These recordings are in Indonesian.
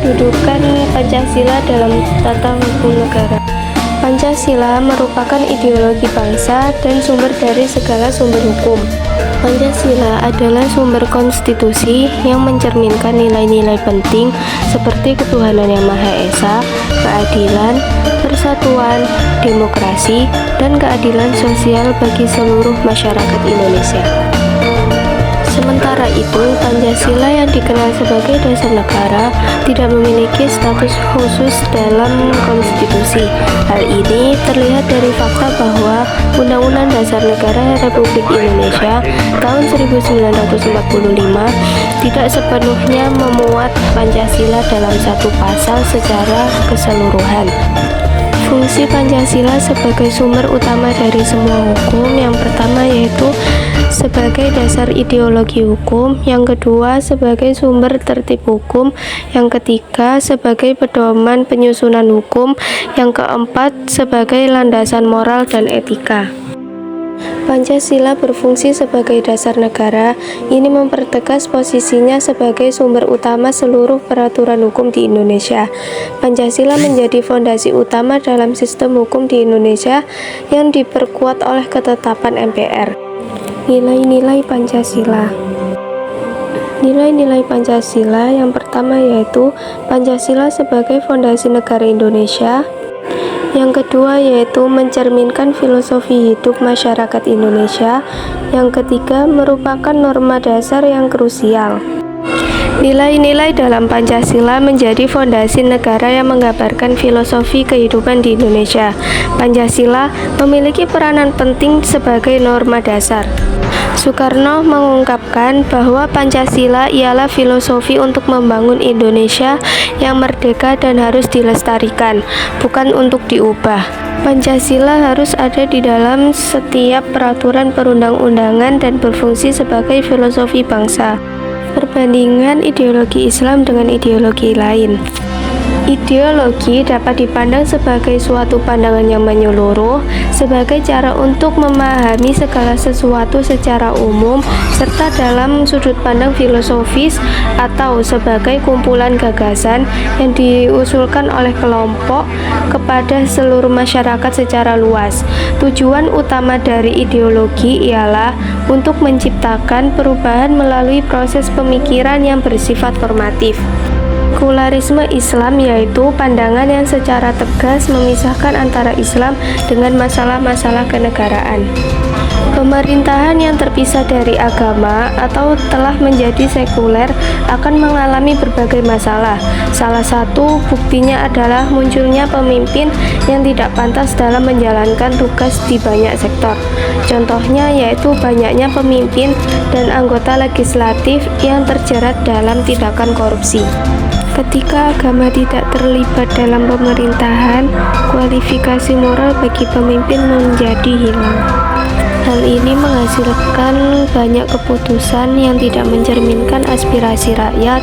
Kedudukan Pancasila dalam tata hukum negara. Pancasila merupakan ideologi bangsa dan sumber dari segala sumber hukum. Pancasila adalah sumber konstitusi yang mencerminkan nilai-nilai penting seperti ketuhanan yang Maha Esa, keadilan, persatuan, demokrasi, dan keadilan sosial bagi seluruh masyarakat Indonesia. Sementara itu, Pancasila yang dikenal sebagai dasar negara tidak memiliki status khusus dalam konstitusi. Hal ini terlihat dari fakta bahwa Undang-Undang Dasar Negara Republik Indonesia tahun 1945 tidak sepenuhnya memuat Pancasila dalam satu pasal secara keseluruhan. Fungsi Pancasila sebagai sumber utama dari semua hukum, yang pertama yaitu sebagai dasar ideologi hukum, yang kedua sebagai sumber tertib hukum, yang ketiga sebagai pedoman penyusunan hukum, yang keempat sebagai landasan moral dan etika. Pancasila berfungsi sebagai dasar negara. Ini mempertegas posisinya sebagai sumber utama seluruh peraturan hukum di Indonesia. Pancasila menjadi fondasi utama dalam sistem hukum di Indonesia yang diperkuat oleh ketetapan MPR. Nilai-nilai Pancasila. Nilai-nilai Pancasila yang pertama yaitu Pancasila sebagai fondasi negara Indonesia. Yang kedua yaitu mencerminkan filosofi hidup masyarakat Indonesia. Yang ketiga merupakan norma dasar yang krusial. Nilai-nilai dalam Pancasila menjadi fondasi negara yang menggambarkan filosofi kehidupan di Indonesia. Pancasila memiliki peranan penting sebagai norma dasar. Soekarno mengungkapkan bahwa Pancasila ialah filosofi untuk membangun Indonesia yang merdeka dan harus dilestarikan, bukan untuk diubah. Pancasila harus ada di dalam setiap peraturan perundang-undangan dan berfungsi sebagai filosofi bangsa. Perbandingan ideologi Islam dengan ideologi lain. Ideologi dapat dipandang sebagai suatu pandangan yang menyeluruh, sebagai cara untuk memahami segala sesuatu secara umum, serta dalam sudut pandang filosofis, atau sebagai kumpulan gagasan yang diusulkan oleh kelompok kepada seluruh masyarakat secara luas. Tujuan utama dari ideologi ialah untuk menciptakan perubahan melalui proses pemikiran yang bersifat formatif. Sekularisme Islam yaitu pandangan yang secara tegas memisahkan antara Islam dengan masalah-masalah kenegaraan. Pemerintahan yang terpisah dari agama atau telah menjadi sekuler akan mengalami berbagai masalah. Salah satu buktinya adalah munculnya pemimpin yang tidak pantas dalam menjalankan tugas di banyak sektor. Contohnya yaitu banyaknya pemimpin dan anggota legislatif yang terjerat dalam tindakan korupsi. Ketika agama tidak terlibat dalam pemerintahan, kualifikasi moral bagi pemimpin menjadi hilang. Hal ini menghasilkan banyak keputusan yang tidak mencerminkan aspirasi rakyat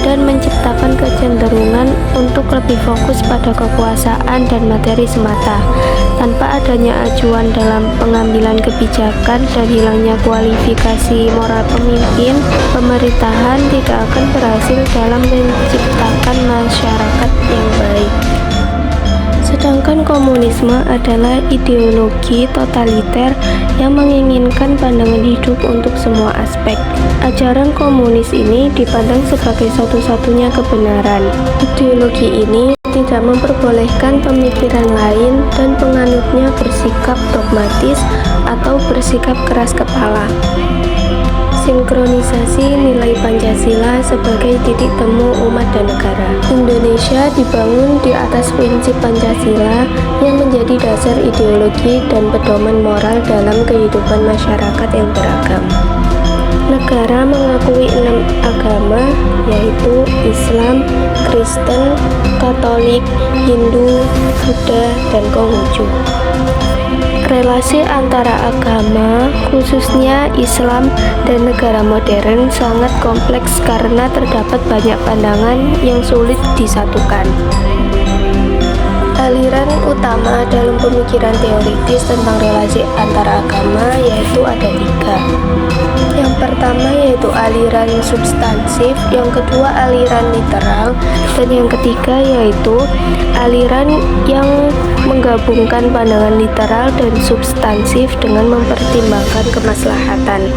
dan menciptakan kecenderungan untuk lebih fokus pada kekuasaan dan materi semata. Tanpa adanya acuan dalam pengambilan kebijakan dan hilangnya kualifikasi moral pemimpin, pemerintahan tidak akan berhasil dalam menciptakan masyarakat yang baik. Sedangkan komunisme adalah ideologi totaliter yang menginginkan pandangan hidup untuk semua aspek. Ajaran komunis ini dipandang sebagai satu-satunya kebenaran. Ideologi ini tidak memperbolehkan pemikiran lain dan penganutnya bersikap dogmatis atau bersikap keras kepala. Sinkronisasi nilai Pancasila sebagai titik temu umat dan negara. Indonesia dibangun di atas prinsip Pancasila yang menjadi dasar ideologi dan pedoman moral dalam kehidupan masyarakat yang beragam. Negara mengakui 6 agama, yaitu Islam, Kristen, Katolik, Hindu, Buddha, dan Konghucu. Relasi antara agama, khususnya Islam dan negara modern, sangat kompleks karena terdapat banyak pandangan yang sulit disatukan. Aliran utama dalam pemikiran teoritis tentang relasi antara agama yaitu ada 3. Yang pertama yaitu aliran substansif, yang kedua aliran literal, dan yang ketiga yaitu aliran yang menggabungkan pandangan literal dan substansif dengan mempertimbangkan kemaslahatan.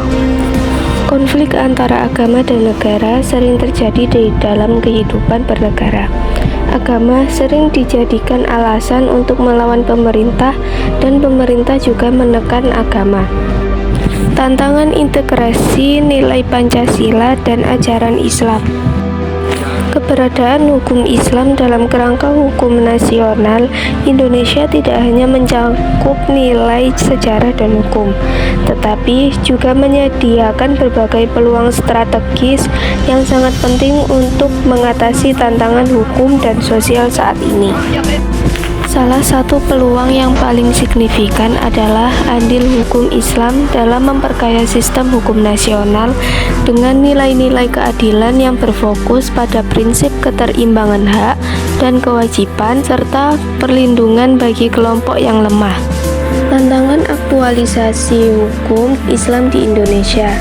Konflik antara agama dan negara sering terjadi di dalam kehidupan bernegara. Agama sering dijadikan alasan untuk melawan pemerintah, dan pemerintah juga menekan agama. Tantangan integrasi nilai Pancasila dan ajaran Islam. Keberadaan hukum Islam dalam kerangka hukum nasional Indonesia tidak hanya mencakup nilai sejarah dan hukum, tetapi juga menyediakan berbagai peluang strategis yang sangat penting untuk mengatasi tantangan hukum dan sosial saat ini. Salah satu peluang yang paling signifikan adalah andil hukum Islam dalam memperkaya sistem hukum nasional dengan nilai-nilai keadilan yang berfokus pada prinsip keseimbangan hak dan kewajiban serta perlindungan bagi kelompok yang lemah. Tantangan aktualisasi hukum Islam di Indonesia.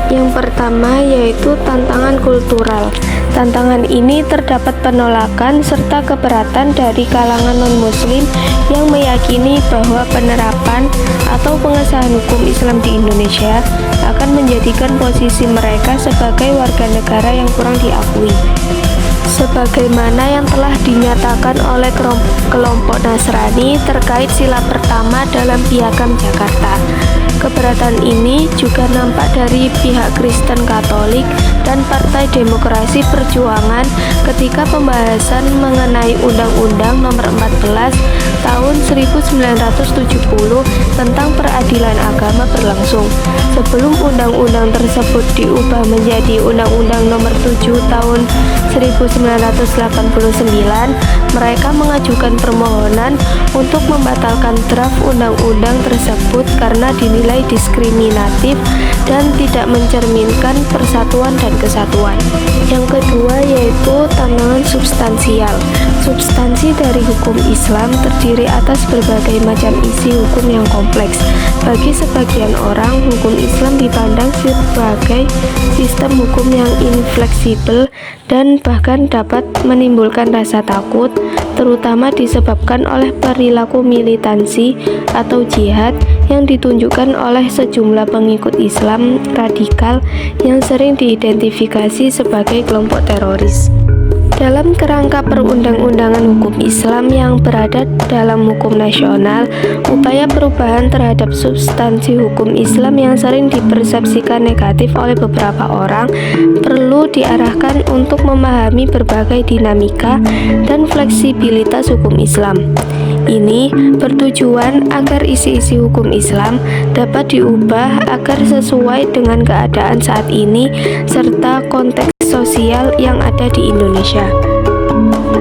Yang pertama yaitu tantangan kultural. Tantangan ini terdapat penolakan serta keberatan dari kalangan non-muslim yang meyakini bahwa penerapan atau pengesahan hukum Islam di Indonesia akan menjadikan posisi mereka sebagai warga negara yang kurang diakui, sebagaimana yang telah dinyatakan oleh kelompok Nasrani terkait sila pertama dalam Piagam Jakarta. Keberatan ini juga nampak dari pihak Kristen Katolik dan Partai Demokrasi Perjuangan ketika pembahasan mengenai Undang-Undang Nomor 14 Tahun 1970 tentang peradilan agama berlangsung. Sebelum undang-undang tersebut diubah menjadi Undang-Undang Nomor 7 Tahun 1989, mereka mengajukan permohonan untuk membatalkan draft undang-undang tersebut karena dinilai diskriminatif dan tidak mencerminkan persatuan dan kesatuan. Yang kedua yaitu tantangan substansial. Substansi dari hukum Islam terdiri atas berbagai macam isi hukum yang kompleks. Bagi sebagian orang, hukum Islam dipandang sebagai sistem hukum yang infleksibel dan bahkan dapat menimbulkan rasa takut, terutama disebabkan oleh perilaku militansi atau jihad yang ditunjukkan oleh sejumlah pengikut Islam radikal yang sering diidentifikasi sebagai kelompok teroris. Dalam kerangka perundang-undangan hukum Islam yang berada dalam hukum nasional, upaya perubahan terhadap substansi hukum Islam yang sering dipersepsikan negatif oleh beberapa orang perlu diarahkan untuk memahami berbagai dinamika dan fleksibilitas hukum Islam. Ini bertujuan agar isi-isi hukum Islam dapat diubah agar sesuai dengan keadaan saat ini serta konteks sosial yang ada di Indonesia.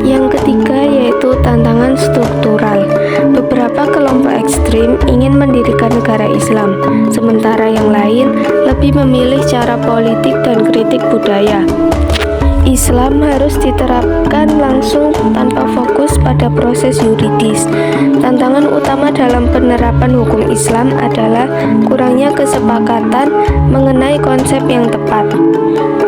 Yang ketiga yaitu tantangan struktural. Beberapa kelompok ekstrim ingin mendirikan negara Islam, sementara yang lain lebih memilih cara politik dan kritik budaya. Islam harus diterapkan langsung tanpa fokus pada proses yuridis. Tantangan utama dalam penerapan hukum Islam adalah kurangnya kesepakatan mengenai konsep yang tepat.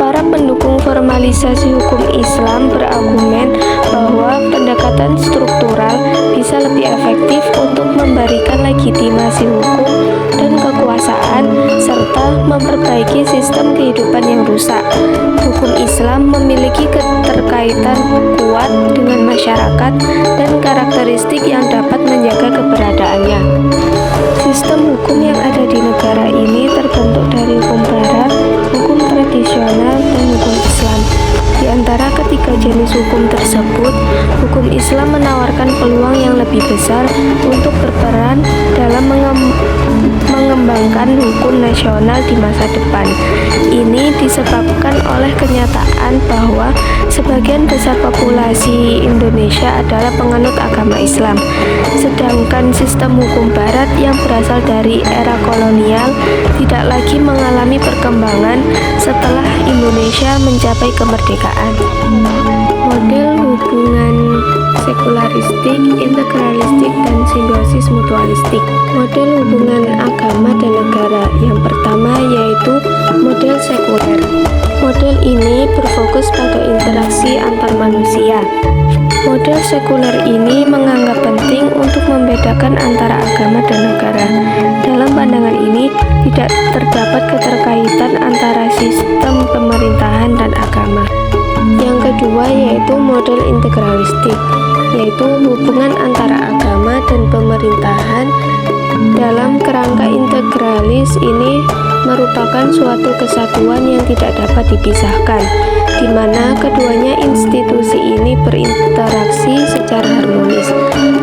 Para pendukung formalisasi hukum Islam berargumen bahwa pendekatan struktural bisa lebih efektif untuk memberikan legitimasi hukum dan kekuasaan serta memperbaiki sistem kehidupan yang rusak. Hukum Islam memiliki keterkaitan kuat dengan masyarakat dan karakteristik yang dapat menjaga keberadaannya. Sistem hukum yang ada di negara ini terbentuk dari hukum barat, hukum tradisional, dan hukum Islam. Di antara ketiga jenis hukum tersebut, hukum Islam menawarkan peluang yang lebih besar untuk berperan dalam mengembangkan hukum nasional di masa depan. Ini disebabkan oleh kenyataan bahwa sebagian besar populasi Indonesia adalah penganut agama Islam, sedangkan sistem hukum barat yang berasal dari era kolonial tidak lagi mengalami perkembangan setelah Indonesia mencapai kemerdekaan. Model hubungan sekularistik, integralistik, dan simbiosis mutualistik. Model hubungan agama dan negara yang pertama yaitu model sekuler. Model ini berfokus pada interaksi antar manusia. Model sekuler ini menganggap penting untuk membedakan antara agama dan negara. Dalam pandangan ini, tidak terdapat keterkaitan antara sistem pemerintahan dan agama. Yang kedua yaitu model integralistik, yaitu hubungan antara agama dan pemerintahan. Dalam kerangka integralis ini merupakan suatu kesatuan yang tidak dapat dipisahkan, di mana keduanya institusi ini berinteraksi secara harmonis.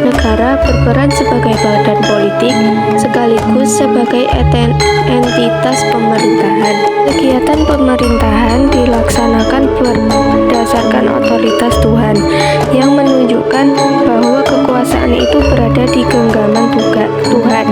Negara berperan sebagai badan politik sekaligus sebagai entitas pemerintahan. Kegiatan pemerintahan dilaksanakan berdasarkan otoritas Tuhan, yang menunjukkan bahwa kekuasaan itu berada di genggaman Tuhan.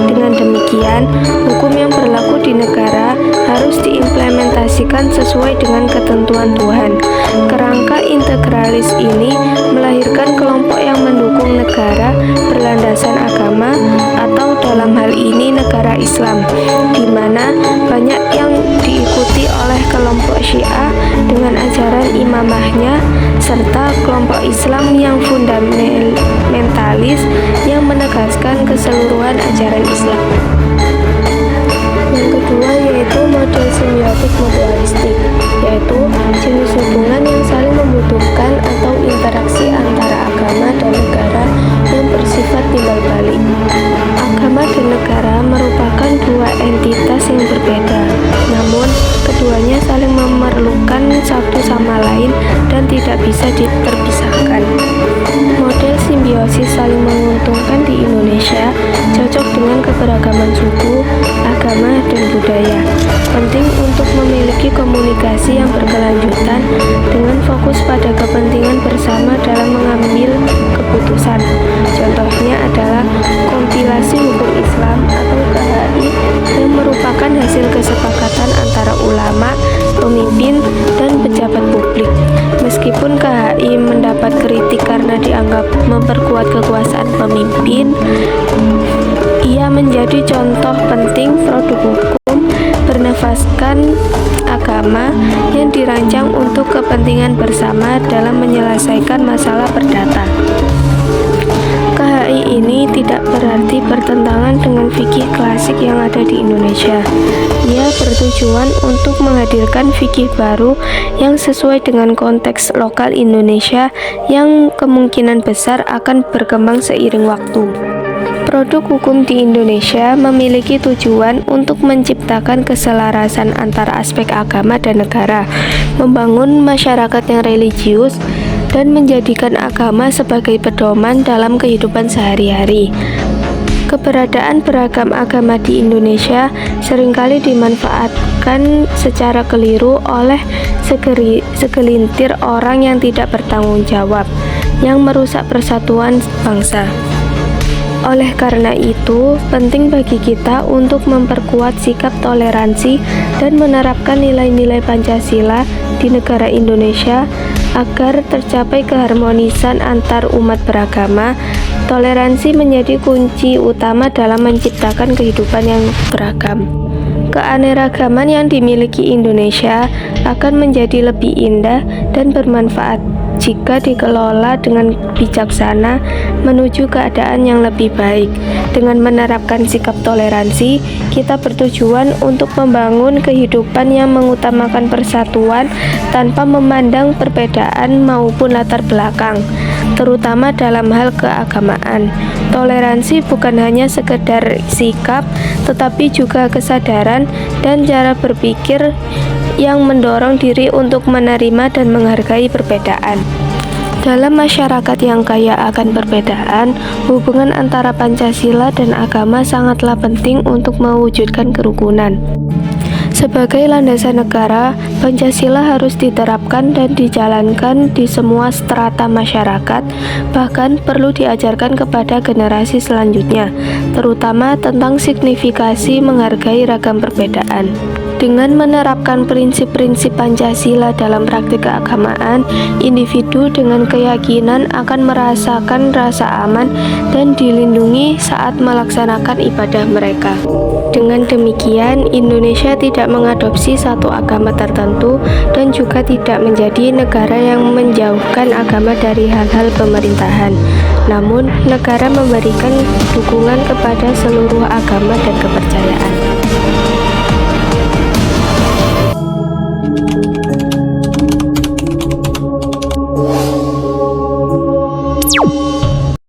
Dengan demikian, hukum yang berlaku di negara harus diimplementasikan sesuai dengan ketentuan Tuhan. Kerangka integralis ini melahirkan kelompok yang mendukung negara berlandasan agama, atau dalam hal ini negara Islam, di mana banyak yang diikuti oleh kelompok Syiah dengan ajaran imamahnya, serta kelompok Islam yang fundamentalis yang menegaskan keseluruhan ajaran Islam. Yang kedua yaitu model simbiotik mutualistik, yaitu jenis hubungan yang saling membutuhkan atau interaksi antara agama dan negara yang bersifat timbal balik. Agama dan negara merupakan dua entitas yang berbeda, namun keduanya saling memerlukan satu sama lain dan tidak bisa terpisahkan. Model simbiosis saling menguntungkan di Indonesia cocok dengan keberagaman suku, agama, dan budaya. Penting untuk memiliki komunikasi yang berkelanjutan dengan fokus pada kepentingan bersama dalam mengambil keputusan. Contohnya adalah kompilasi hukum Islam atau KHI yang merupakan hasil kesepakatan antara ulama, pemimpin, dan pejabat publik. Meskipun KHI mendapat kritik karena dianggap memperkuat kekuasaan pemimpin, ia menjadi contoh penting produk hukum bernafaskan agama yang dirancang untuk kepentingan bersama dalam menyelesaikan masalah perdata. KHI ini tidak berarti bertentangan dengan fikih klasik yang ada di Indonesia. Ia bertujuan untuk menghadirkan fikih baru yang sesuai dengan konteks lokal Indonesia yang kemungkinan besar akan berkembang seiring waktu. Produk hukum di Indonesia memiliki tujuan untuk menciptakan keselarasan antara aspek agama dan negara, membangun masyarakat yang religius, dan menjadikan agama sebagai pedoman dalam kehidupan sehari-hari. Keberadaan beragam agama di Indonesia seringkali dimanfaatkan secara keliru oleh segelintir orang yang tidak bertanggung jawab, yang merusak persatuan bangsa. Oleh karena itu, penting bagi kita untuk memperkuat sikap toleransi dan menerapkan nilai-nilai Pancasila di negara Indonesia agar tercapai keharmonisan antar umat beragama. Toleransi menjadi kunci utama dalam menciptakan kehidupan yang beragam. Keanekaragaman yang dimiliki Indonesia akan menjadi lebih indah dan bermanfaat jika dikelola dengan bijaksana menuju keadaan yang lebih baik. Dengan menerapkan sikap toleransi, kita bertujuan untuk membangun kehidupan yang mengutamakan persatuan tanpa memandang perbedaan maupun latar belakang, terutama dalam hal keagamaan. Toleransi bukan hanya sekedar sikap, tetapi juga kesadaran dan cara berpikir yang mendorong diri untuk menerima dan menghargai perbedaan. Dalam masyarakat yang kaya akan perbedaan, hubungan antara Pancasila dan agama sangatlah penting untuk mewujudkan kerukunan. Sebagai landasan negara, Pancasila harus diterapkan dan dijalankan di semua strata masyarakat, bahkan perlu diajarkan kepada generasi selanjutnya, terutama tentang signifikasi menghargai ragam perbedaan. Dengan menerapkan prinsip-prinsip Pancasila dalam praktik keagamaan, individu dengan keyakinan akan merasakan rasa aman dan dilindungi saat melaksanakan ibadah mereka. Dengan demikian, Indonesia tidak mengadopsi satu agama tertentu dan juga tidak menjadi negara yang menjauhkan agama dari hal-hal pemerintahan. Namun, negara memberikan dukungan kepada seluruh agama dan kepercayaan.